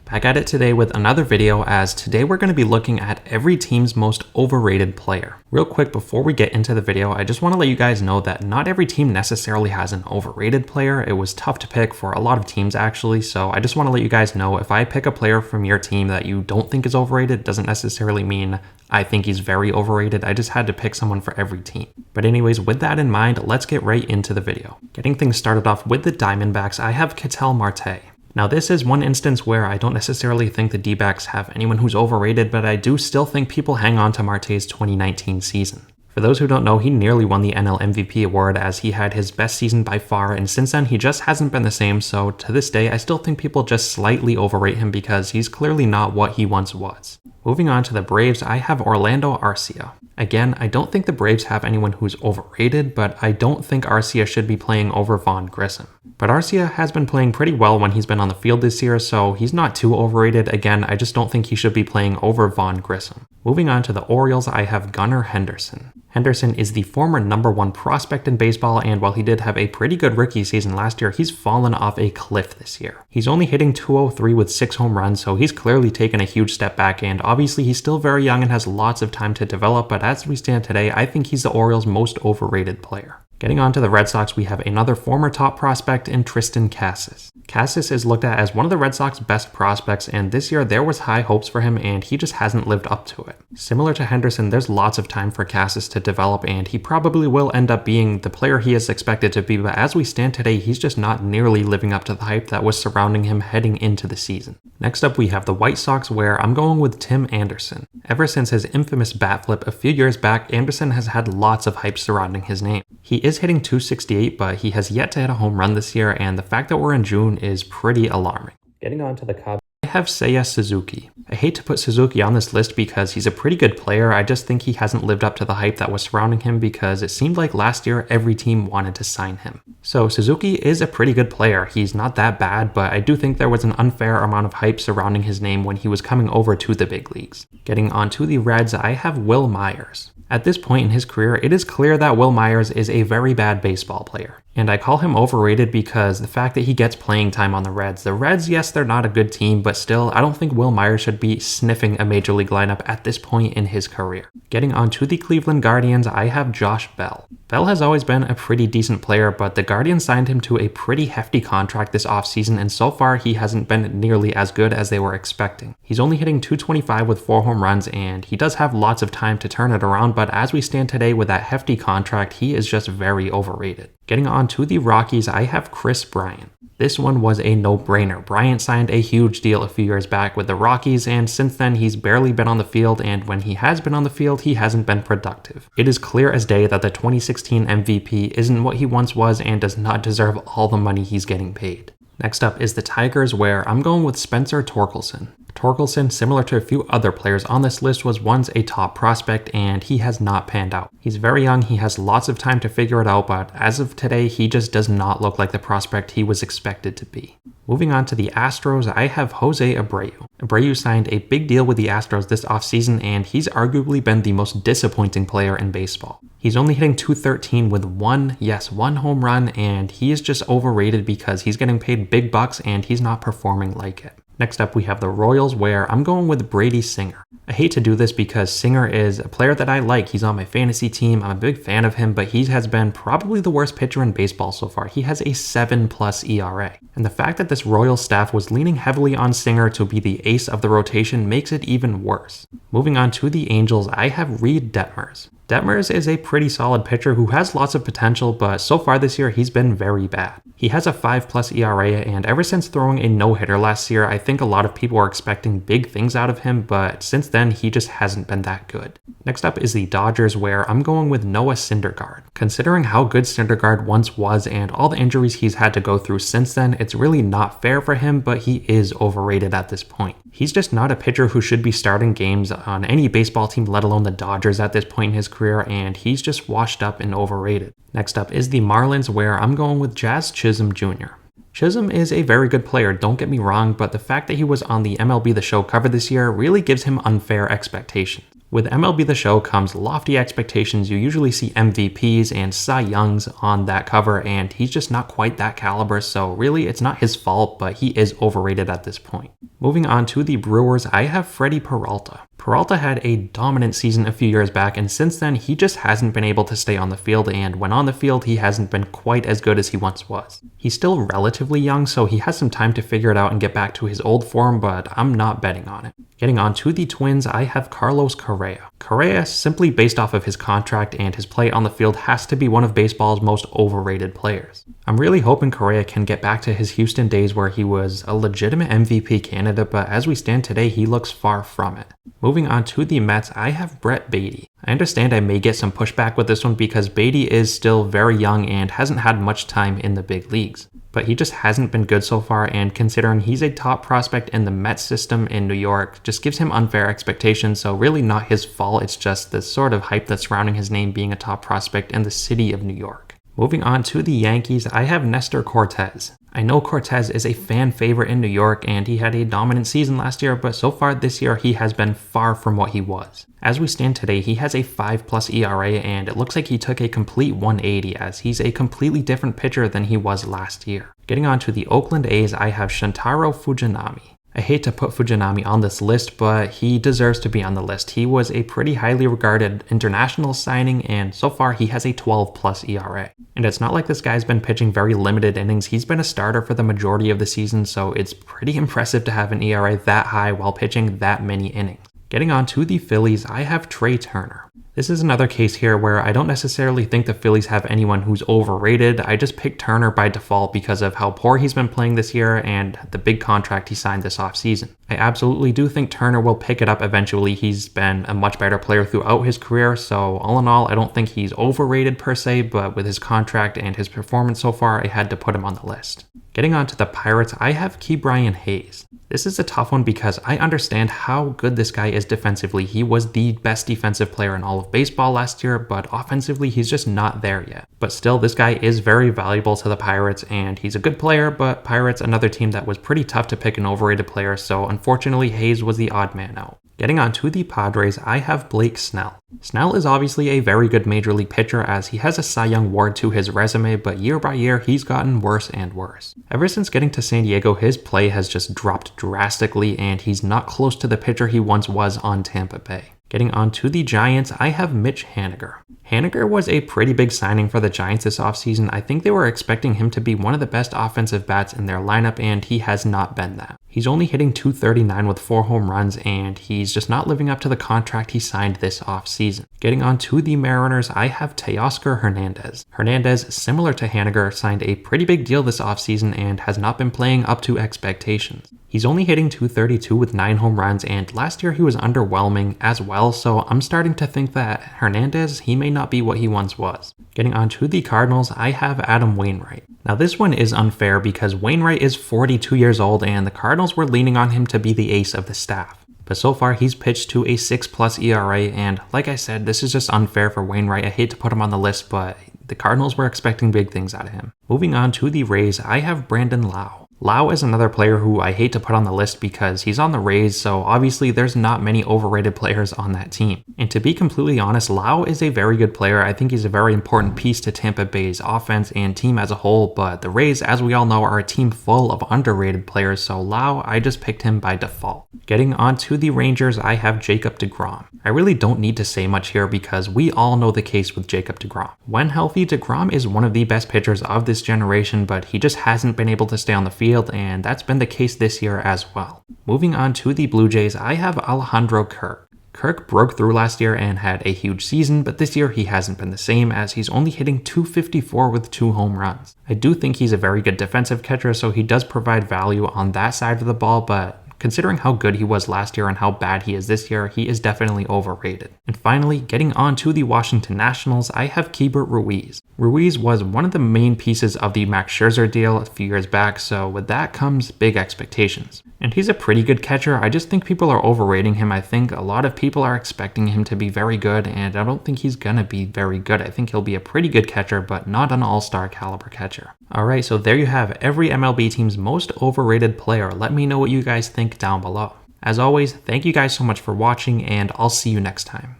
Back at it today with another video, as today we're going to be looking at every team's most overrated player. Real quick before we get into the video, I just want to let you guys know that not every team necessarily has an overrated player. It was tough to pick for a lot of teams actually, so I just want to let you guys know if I pick a player from your team that you don't think is overrated, it doesn't necessarily mean I think he's very overrated. I just had to pick someone for every team. But anyways, with that in mind, let's get right into the video. Getting things started off with the Diamondbacks, I have Ketel Marte. Now this is one instance where I don't necessarily think the D-backs have anyone who's overrated, but I do still think people hang on to Marte's 2019 season. For those who don't know, he nearly won the NL MVP award as he had his best season by far, and since then he just hasn't been the same, so to this day I still think people just slightly overrate him because he's clearly not what he once was. Moving on to the Braves, I have Orlando Arcia. Again, I don't think the Braves have anyone who's overrated, but I don't think Arcia should be playing over Vaughn Grissom. But Arcia has been playing pretty well when he's been on the field this year, so he's not too overrated. Again, I just don't think he should be playing over Vaughn Grissom. Moving on to the Orioles, I have Gunnar Henderson. Henderson is the former #1 prospect in baseball, and while he did have a pretty good rookie season last year, he's fallen off a cliff this year. He's only hitting .203 with 6 home runs, so he's clearly taken a huge step back, and obviously he's still very young and has lots of time to develop, but as we stand today, I think he's the Orioles' most overrated player. Getting on to the Red Sox, we have another former top prospect in Triston Casas. Casas is looked at as one of the Red Sox best prospects, and this year there was high hopes for him and he just hasn't lived up to it. Similar to Henderson, there's lots of time for Casas to develop and he probably will end up being the player he is expected to be, but as we stand today, he's just not nearly living up to the hype that was surrounding him heading into the season. Next up, we have the White Sox, where I'm going with Tim Anderson. Ever since his infamous bat flip a few years back, Anderson has had lots of hype surrounding his name. He is hitting .268, but he has yet to hit a home run this year, and the fact that we're in June is pretty alarming. Getting on to the Cubs, I have Seiya Suzuki. I hate to put Suzuki on this list because he's a pretty good player. I just think he hasn't lived up to the hype that was surrounding him because it seemed like last year every team wanted to sign him. So Suzuki is a pretty good player. He's not that bad, but I do think there was an unfair amount of hype surrounding his name when he was coming over to the big leagues. Getting on to the Reds, I have Wil Myers. At this point in his career, it is clear that Wil Myers is a very bad baseball player. And I call him overrated because the fact that he gets playing time on the Reds. The Reds, yes, they're not a good team, but still, I don't think Wil Myers should be sniffing a major league lineup at this point in his career. Getting on to the Cleveland Guardians, I have Josh Bell. Bell has always been a pretty decent player, but the Guardians signed him to a pretty hefty contract this offseason, and so far he hasn't been nearly as good as they were expecting. He's only hitting .225 with 4 home runs, and he does have lots of time to turn it around, but as we stand today with that hefty contract, he is just very overrated. Getting on to the Rockies, I have Kris Bryant. This one was a no-brainer. Bryant signed a huge deal a few years back with the Rockies, and since then he's barely been on the field, and when he has been on the field, he hasn't been productive. It is clear as day that the 2016 MVP isn't what he once was and does not deserve all the money he's getting paid. Next up is the Tigers, where I'm going with Spencer Torkelson. Torkelson, similar to a few other players on this list, was once a top prospect and he has not panned out. He's very young, he has lots of time to figure it out, but as of today, he just does not look like the prospect he was expected to be. Moving on to the Astros, I have Jose Abreu. Abreu signed a big deal with the Astros this offseason, and he's arguably been the most disappointing player in baseball. He's only hitting .213 with one home run, and he is just overrated because he's getting paid big bucks and he's not performing like it. Next up, we have the Royals, where I'm going with Brady Singer. I hate to do this because Singer is a player that I like. He's on my fantasy team. I'm a big fan of him, but he has been probably the worst pitcher in baseball so far. He has a 7+ ERA. And the fact that this Royals staff was leaning heavily on Singer to be the ace of the rotation makes it even worse. Moving on to the Angels, I have Reed Detmers. Detmers is a pretty solid pitcher who has lots of potential, but so far this year he's been very bad. He has a 5+ ERA, and ever since throwing a no-hitter last year, I think a lot of people are expecting big things out of him, but since then he just hasn't been that good. Next up is the Dodgers, where I'm going with Noah Syndergaard. Considering how good Syndergaard once was and all the injuries he's had to go through since then, it's really not fair for him, but he is overrated at this point. He's just not a pitcher who should be starting games on any baseball team, let alone the Dodgers at this point in his career, and he's just washed up and overrated. Next up is the Marlins, where I'm going with Jazz Chisholm Jr. Chisholm is a very good player, don't get me wrong, but the fact that he was on the MLB The Show cover this year really gives him unfair expectations. With MLB The Show comes lofty expectations. You usually see MVPs and Cy Youngs on that cover, and he's just not quite that caliber, so really it's not his fault, but he is overrated at this point. Moving on to the Brewers, I have Freddie Peralta. Peralta had a dominant season a few years back, and since then he just hasn't been able to stay on the field, and when on the field he hasn't been quite as good as he once was. He's still relatively young, so he has some time to figure it out and get back to his old form, but I'm not betting on it. Getting on to the Twins, I have Carlos Correa. Correa, simply based off of his contract and his play on the field, has to be one of baseball's most overrated players. I'm really hoping Correa can get back to his Houston days where he was a legitimate MVP candidate, but as we stand today, he looks far from it. Moving on to the Mets, I have Brett Baty. I understand I may get some pushback with this one because Baty is still very young and hasn't had much time in the big leagues. But he just hasn't been good so far, and considering he's a top prospect in the Mets system in New York, just gives him unfair expectations, so really not his fault, it's just the sort of hype that's surrounding his name being a top prospect in the city of New York. Moving on to the Yankees, I have Nestor Cortes. I know Cortes is a fan favorite in New York and he had a dominant season last year, but so far this year he has been far from what he was. As we stand today, he has a 5+ ERA and it looks like he took a complete 180 as he's a completely different pitcher than he was last year. Getting on to the Oakland A's, I have Shintaro Fujinami. I hate to put Fujinami on this list, but he deserves to be on the list. He was a pretty highly regarded international signing, and so far he has a 12+ ERA. And it's not like this guy's been pitching very limited innings. He's been a starter for the majority of the season, so it's pretty impressive to have an ERA that high while pitching that many innings. Getting on to the Phillies, I have Trey Turner. This is another case here where I don't necessarily think the Phillies have anyone who's overrated. I just picked Turner by default because of how poor he's been playing this year and the big contract he signed this offseason. I absolutely do think Turner will pick it up eventually. He's been a much better player throughout his career, so all in all, I don't think he's overrated per se, but with his contract and his performance so far, I had to put him on the list. Getting on to the Pirates, I have Ke'Bryan Hayes. This is a tough one because I understand how good this guy is defensively. He was the best defensive player in all of baseball last year, but offensively he's just not there yet. But still, this guy is very valuable to the Pirates and he's a good player, but Pirates, another team that was pretty tough to pick an overrated player, so unfortunately Hayes was the odd man out. Getting on to the Padres, I have Blake Snell. Snell is obviously a very good major league pitcher as he has a Cy Young award to his resume, but year by year he's gotten worse and worse. Ever since getting to San Diego, his play has just dropped drastically and he's not close to the pitcher he once was on Tampa Bay. Getting on to the Giants, I have Mitch Haniger. Haniger was a pretty big signing for the Giants this offseason. I think they were expecting him to be one of the best offensive bats in their lineup, and he has not been that. He's only hitting .239 with 4 home runs, and he's just not living up to the contract he signed this offseason. Getting on to the Mariners, I have Teoscar Hernandez. Hernandez, similar to Haniger, signed a pretty big deal this offseason and has not been playing up to expectations. He's only hitting .232 with 9 home runs, and last year he was underwhelming as well, so I'm starting to think that Hernandez, he may not be what he once was. Getting on to the Cardinals, I have Adam Wainwright. Now this one is unfair because Wainwright is 42 years old and the Cardinals were leaning on him to be the ace of the staff. But so far he's pitched to a 6+ ERA, and like I said, this is just unfair for Wainwright. I hate to put him on the list, but the Cardinals were expecting big things out of him. Moving on to the Rays, I have Brandon Lowe. Lowe is another player who I hate to put on the list because he's on the Rays, so obviously there's not many overrated players on that team. And to be completely honest, Lowe is a very good player. I think he's a very important piece to Tampa Bay's offense and team as a whole, but the Rays, as we all know, are a team full of underrated players, so Lowe, I just picked him by default. Getting on to the Rangers, I have Jacob deGrom. I really don't need to say much here because we all know the case with Jacob deGrom. When healthy, deGrom is one of the best pitchers of this generation, but he just hasn't been able to stay on the field, and that's been the case this year as well. Moving on to the Blue Jays, I have Alejandro Kirk. Kirk broke through last year and had a huge season, but this year he hasn't been the same as he's only hitting .254 with 2 home runs. I do think he's a very good defensive catcher, so he does provide value on that side of the ball, but considering how good he was last year and how bad he is this year, he is definitely overrated. And finally, getting on to the Washington Nationals, I have Keibert Ruiz. Ruiz was one of the main pieces of the Max Scherzer deal a few years back, so with that comes big expectations. And he's a pretty good catcher. I just think people are overrating him. I think a lot of people are expecting him to be very good, and I don't think he's gonna be very good. I think he'll be a pretty good catcher, but not an all-star caliber catcher. Alright, so there you have every MLB team's most overrated player. Let me know what you guys think down below. As always, thank you guys so much for watching, and I'll see you next time.